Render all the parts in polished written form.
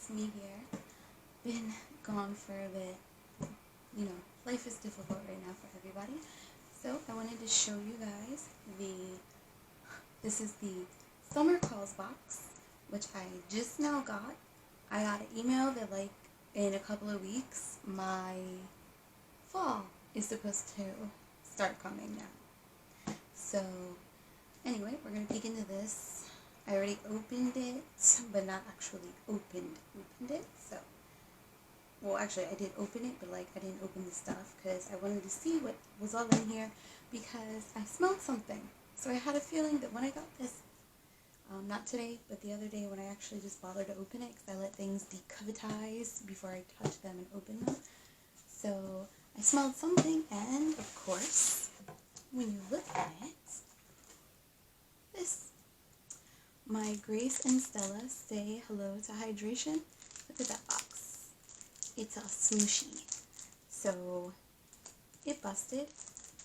it's me here. Been gone for a bit. You know, life is difficult right now for everybody. So I wanted to show you guys this is the summer CauseBox, which I just now got. I got an email that like in a couple of weeks my fall is supposed to start coming now. So anyway, we're going to dig into this. I already opened it, but not actually opened it, so, well, actually, I did open it, but, like, I didn't open the stuff, because I wanted to see what was all in here, because I smelled something, so I had a feeling that when I got this, not today, but the other day when I actually just bothered to open it, because I let things decavitize before I touch them and open them, so I smelled something, and, of course, when you look at it, this. My Grace and Stella say hello to hydration. Look at that box. It's a smooshy. So it busted.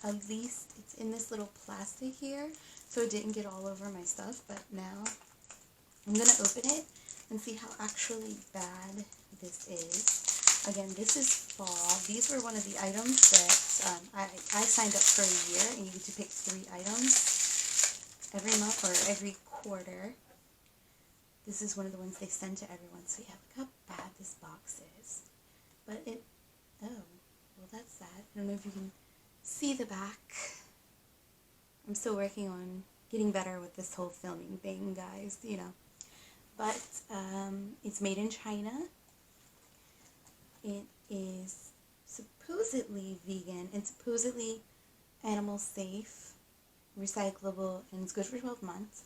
At least it's in this little plastic here, so it didn't get all over my stuff. But now I'm going to open it and see how actually bad this is. Again, this is fall. These were one of the items that I signed up for a year, and you get to pick 3 items every month or every quarter. This is one of the ones they send to everyone. So yeah, look how bad this box is. But it, oh, well that's sad. I don't know if you can see the back. I'm still working on getting better with this whole filming thing, guys, you know. But it's made in China. It is supposedly vegan and supposedly animal safe, recyclable, and it's good for 12 months.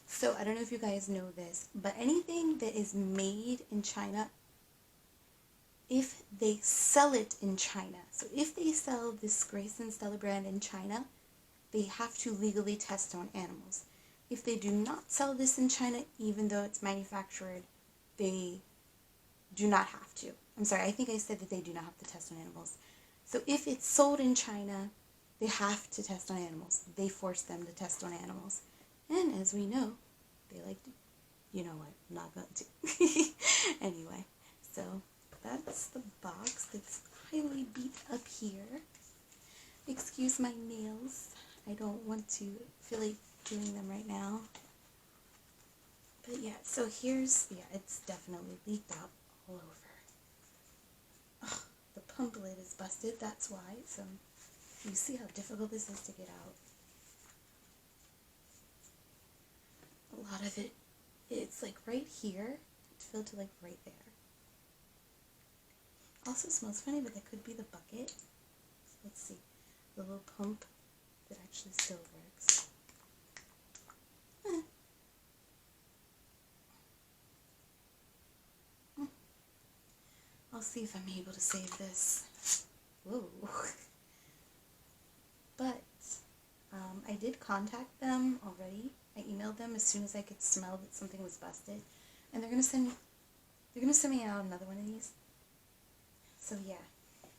So I don't know if you guys know this, but anything that is made in China, if they sell it in China, so if they sell this Grace and Stella brand in China, they have to legally test on animals. If they do not sell this in China, even though it's manufactured, they do not have to. I'm sorry, I think I said that they do not have to test on animals. So if it's sold in China, they have to test on animals. They force them to test on animals. And as we know, they like to, you know what, I'm not going to. Anyway, so that's the box that's highly beat up here. Excuse my nails. I don't want to feel like doing them right now. But yeah, so here's, yeah, it's definitely leaked out all over. Ugh, the pump lid is busted, that's why. So you see how difficult this is to get out. A lot of it, it's like right here. It's filled to like right there. Also smells funny, but that could be the bucket. So let's see. The little pump that actually still works. I'll see if I'm able to save this. Whoa. But I did contact them already. I emailed them as soon as I could smell that something was busted, and they're gonna send me out another one of these. So yeah,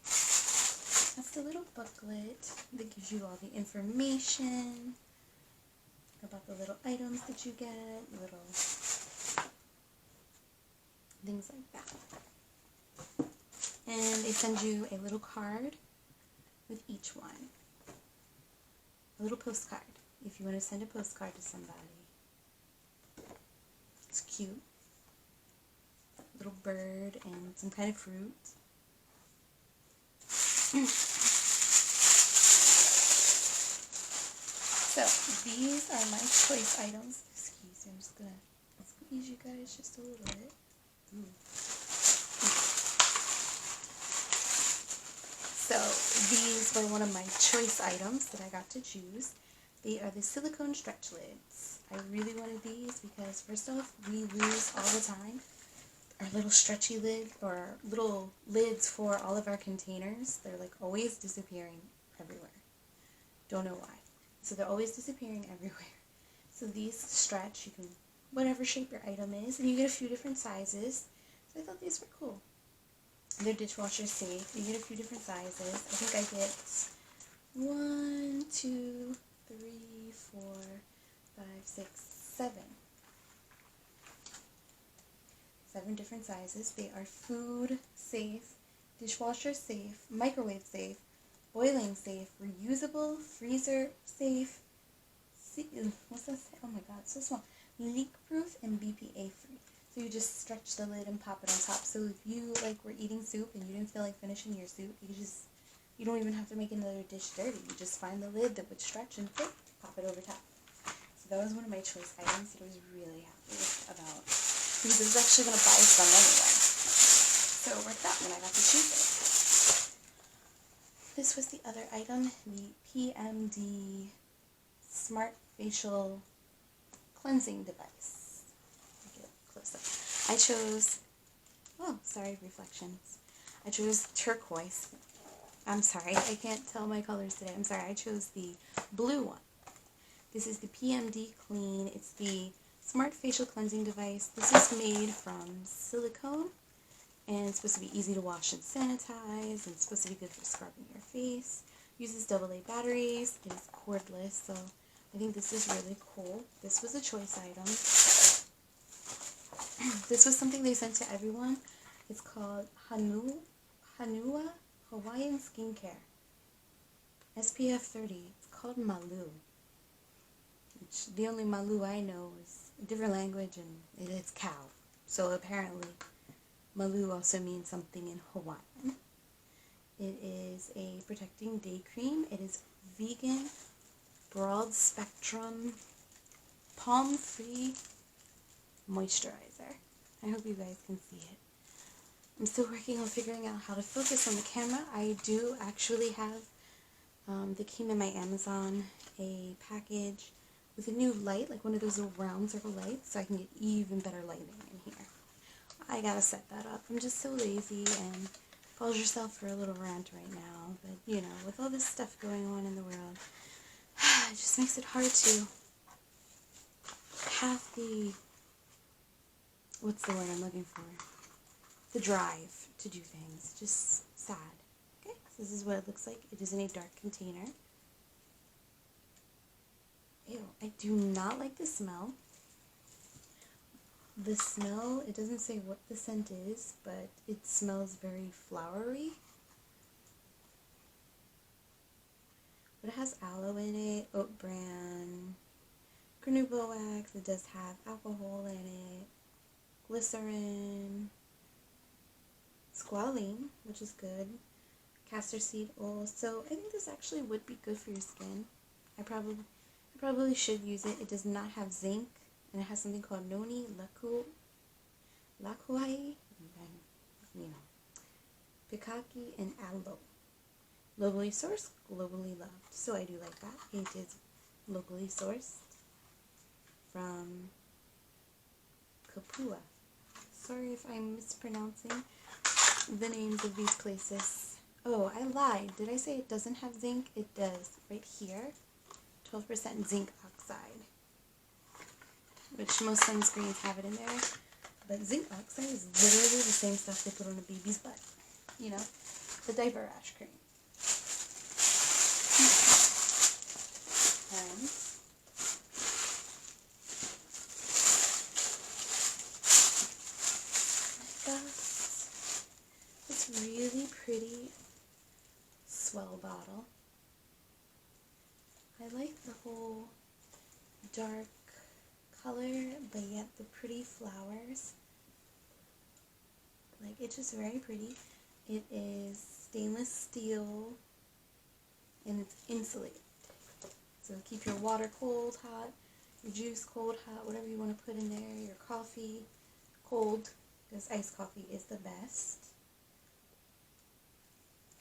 that's the little booklet that gives you all the information about the little items that you get, little things like that. And they send you a little card with each one. A little postcard, if you want to send a postcard to somebody. It's cute. Little bird and some kind of fruit. So, these are my choice items. Excuse me, I'm just going to squeeze you guys just a little bit. Ooh. So, these were one of my choice items that I got to choose. They are the silicone stretch lids. I really wanted these because, first off, we lose all the time our little stretchy lid or little lids for all of our containers. They're like always disappearing everywhere. Don't know why. So they're always disappearing everywhere. So these stretch, you can, whatever shape your item is, and you get a few different sizes. So I thought these were cool. They're dishwasher safe. You get a few different sizes. I think I get 1, 2, 3, 4, 5, 6, 7. 7 different sizes. They are food safe, dishwasher safe, microwave safe, boiling safe, reusable, freezer safe, what's that say? Oh my god, it's so small. Leak proof and BPA free. So you just stretch the lid and pop it on top. So if you like were eating soup and you didn't feel like finishing your soup, you don't even have to make another dish dirty. You just find the lid that would stretch and fit, pop it over top. So that was one of my choice items that I was really happy about. Because I was actually going to buy some anyway. So it worked out when I got to choose it. This was the other item, the PMD Smart Facial Cleansing Device. Get close up. I chose, reflections. I chose turquoise. I'm sorry, I can't tell my colors today. I'm sorry, I chose the blue one. This is the PMD Clean. It's the Smart Facial Cleansing Device. This is made from silicone, and it's supposed to be easy to wash and sanitize, and it's supposed to be good for scrubbing your face. Uses AA batteries. It is cordless, so I think this is really cool. This was a choice item. This was something they sent to everyone. It's called Hanua Hawaiian Skincare. SPF 30. It's called Malu. Which the only Malu I know is a different language, and it's cow. So apparently Malu also means something in Hawaiian. It is a protecting day cream. It is vegan, broad spectrum, palm-free moisturizer. I hope you guys can see it. I'm still working on figuring out how to focus on the camera. I do actually have, that came in my Amazon, a package with a new light, like one of those little round circle lights, so I can get even better lighting in here. I gotta set that up. I'm just so lazy, and pause yourself for a little rant right now, but you know, with all this stuff going on in the world, it just makes it hard to have the, what's the word I'm looking for? The drive to do things. Just sad. Okay, so this is what it looks like. It is in a dark container. Ew, I do not like the smell. The smell, it doesn't say what the scent is, but it smells very flowery. But it has aloe in it, oat bran, carnauba wax. It does have alcohol in it, glycerin, squalene, which is good, castor seed oil. So I think this actually would be good for your skin. I probably should use it. It does not have zinc, and it has something called noni lakuai, pikaki, and aloe. Locally sourced, globally loved. So I do like that. It is locally sourced from Kapua. Sorry if I'm mispronouncing the names of these places. Oh, I lied. Did I say it doesn't have zinc? It does. Right here. 12% zinc oxide. Which most sunscreens have it in there. But zinc oxide is literally the same stuff they put on a baby's butt. You know? The diaper rash cream. And I got this really pretty Swell bottle. I like the whole dark color, but yet the pretty flowers. Like, it's just very pretty. It is stainless steel, and it's insulated. So keep your water cold, hot, your juice cold, hot, whatever you want to put in there, your coffee cold, because iced coffee is the best.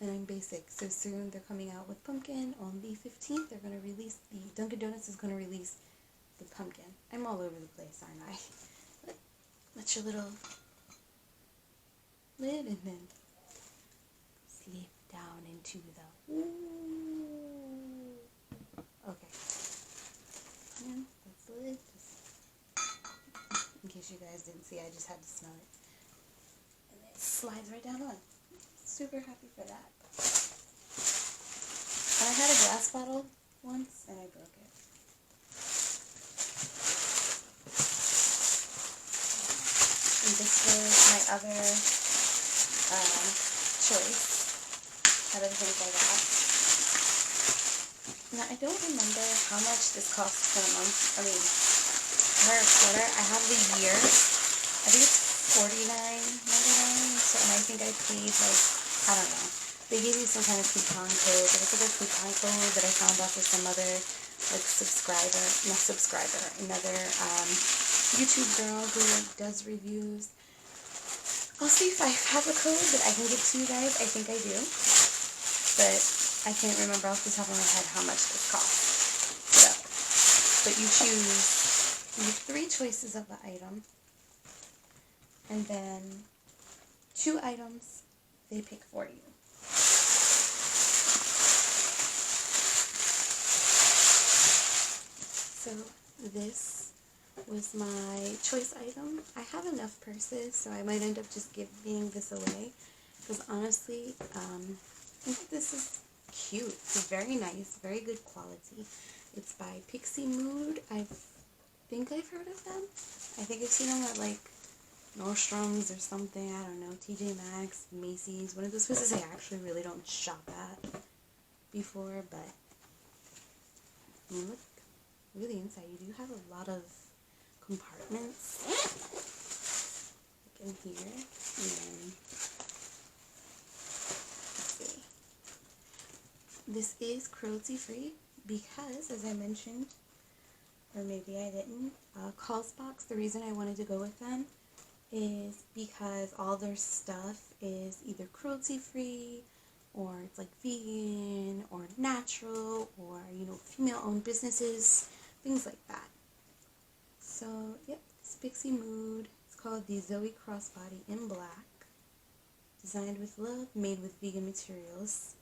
And I'm basic, so soon they're coming out with pumpkin. On the 15th, they're going to release, Dunkin' Donuts is going to release the pumpkin. I'm all over the place, aren't I? Let your little lid and then slip down into the, ooh. Okay. And that's the lid. Just in case you guys didn't see, I just had to smell it. And it slides right down on. Super happy for that. And I had a glass bottle once and I broke it. And this was my other choice out of the things I got. Now, I don't remember how much this costs per month. I mean, per quarter. I have the year. I think it's $49.99. So, and I think I paid like, I don't know. They gave me some kind of coupon code. It was like a coupon code that I found off of some other like another YouTube girl who like does reviews. I'll see if I have a code that I can give to you guys. I think I do, but I can't remember off the top of my head how much this costs. So, but you choose 3 choices of the item, and then 2 items they pick for you. So this was my choice item. I have enough purses, so I might end up just giving this away. Because honestly, I think this is cute. It's very nice, very good quality. It's by Pixie Mood. I think I've heard of them. I think I've seen them at like Nordstrom's or something. I don't know. TJ Maxx, Macy's. One of those places I actually really don't shop at before, but I mean, look. Really inside, you do have a lot of compartments, like in here, and then, let's see, this is cruelty free because, as I mentioned, or maybe I didn't, CauseBox, the reason I wanted to go with them is because all their stuff is either cruelty free, or it's like vegan, or natural, or, you know, female-owned businesses, things like that. So, yep, it's Pixie Mood. It's called the Zoe Crossbody in black. Designed with love, made with vegan materials.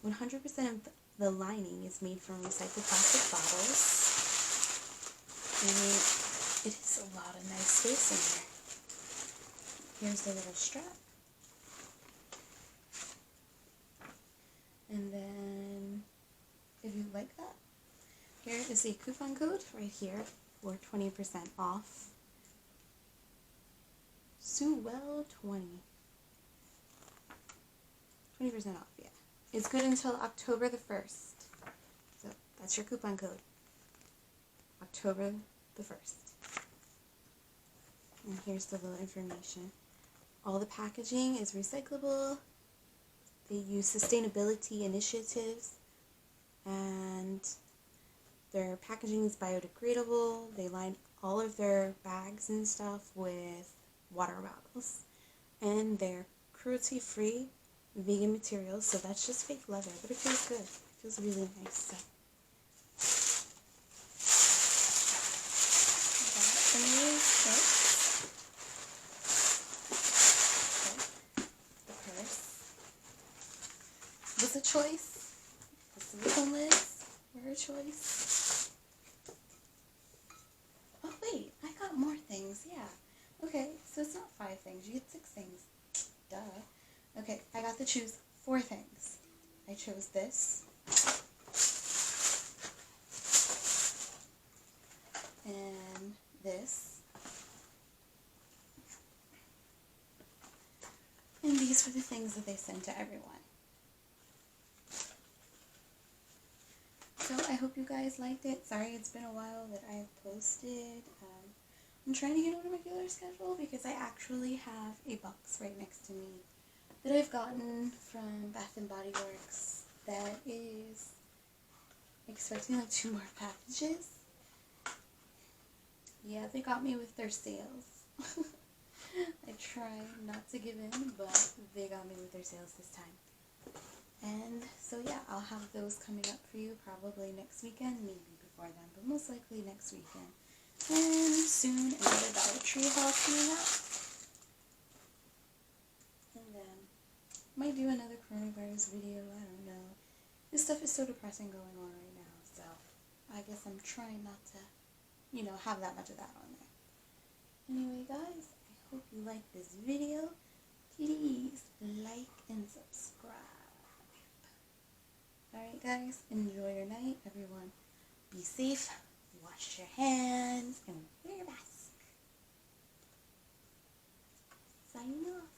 100% of the lining is made from recycled plastic bottles. And it is a lot of nice space in here. Here's the little strap. And then, if you like that, here is a coupon code right here for 20% off. Sewell20. 20% off, yeah. It's good until October the 1st. So that's your coupon code. October the 1st. And here's the little information. All the packaging is recyclable. They use sustainability initiatives, and their packaging is biodegradable. They line all of their bags and stuff with water bottles. And they're cruelty-free vegan materials, so that's just fake leather, but it feels good. It feels really nice. So. That is it. The purse was a choice. The silicone lids were a choice. Oh wait, I got more things, yeah. Okay, so it's not 5 things, you get 6 things. Duh. Okay, I got to choose 4 things. I chose this. And this. And these were the things that they sent to everyone. So I hope you guys liked it. Sorry it's been a while that I've posted. I'm trying to get on a regular schedule because I actually have a box right next to me that I've gotten from Bath & Body Works that is expecting like 2 more packages. Yeah, they got me with their sales. I try not to give in, but they got me with their sales this time. And so yeah, I'll have those coming up for you probably next weekend, maybe before then, but most likely next weekend. And soon another Dollar Tree haul coming up. And then might do another coronavirus video, I don't know. This stuff is so depressing going on right now, so I guess I'm trying not to, you know, have that much of that on there. Anyway guys, I hope you liked this video. Please like and subscribe. Alright guys, enjoy your night, everyone. Be safe, wash your hands, and wear your mask. I know.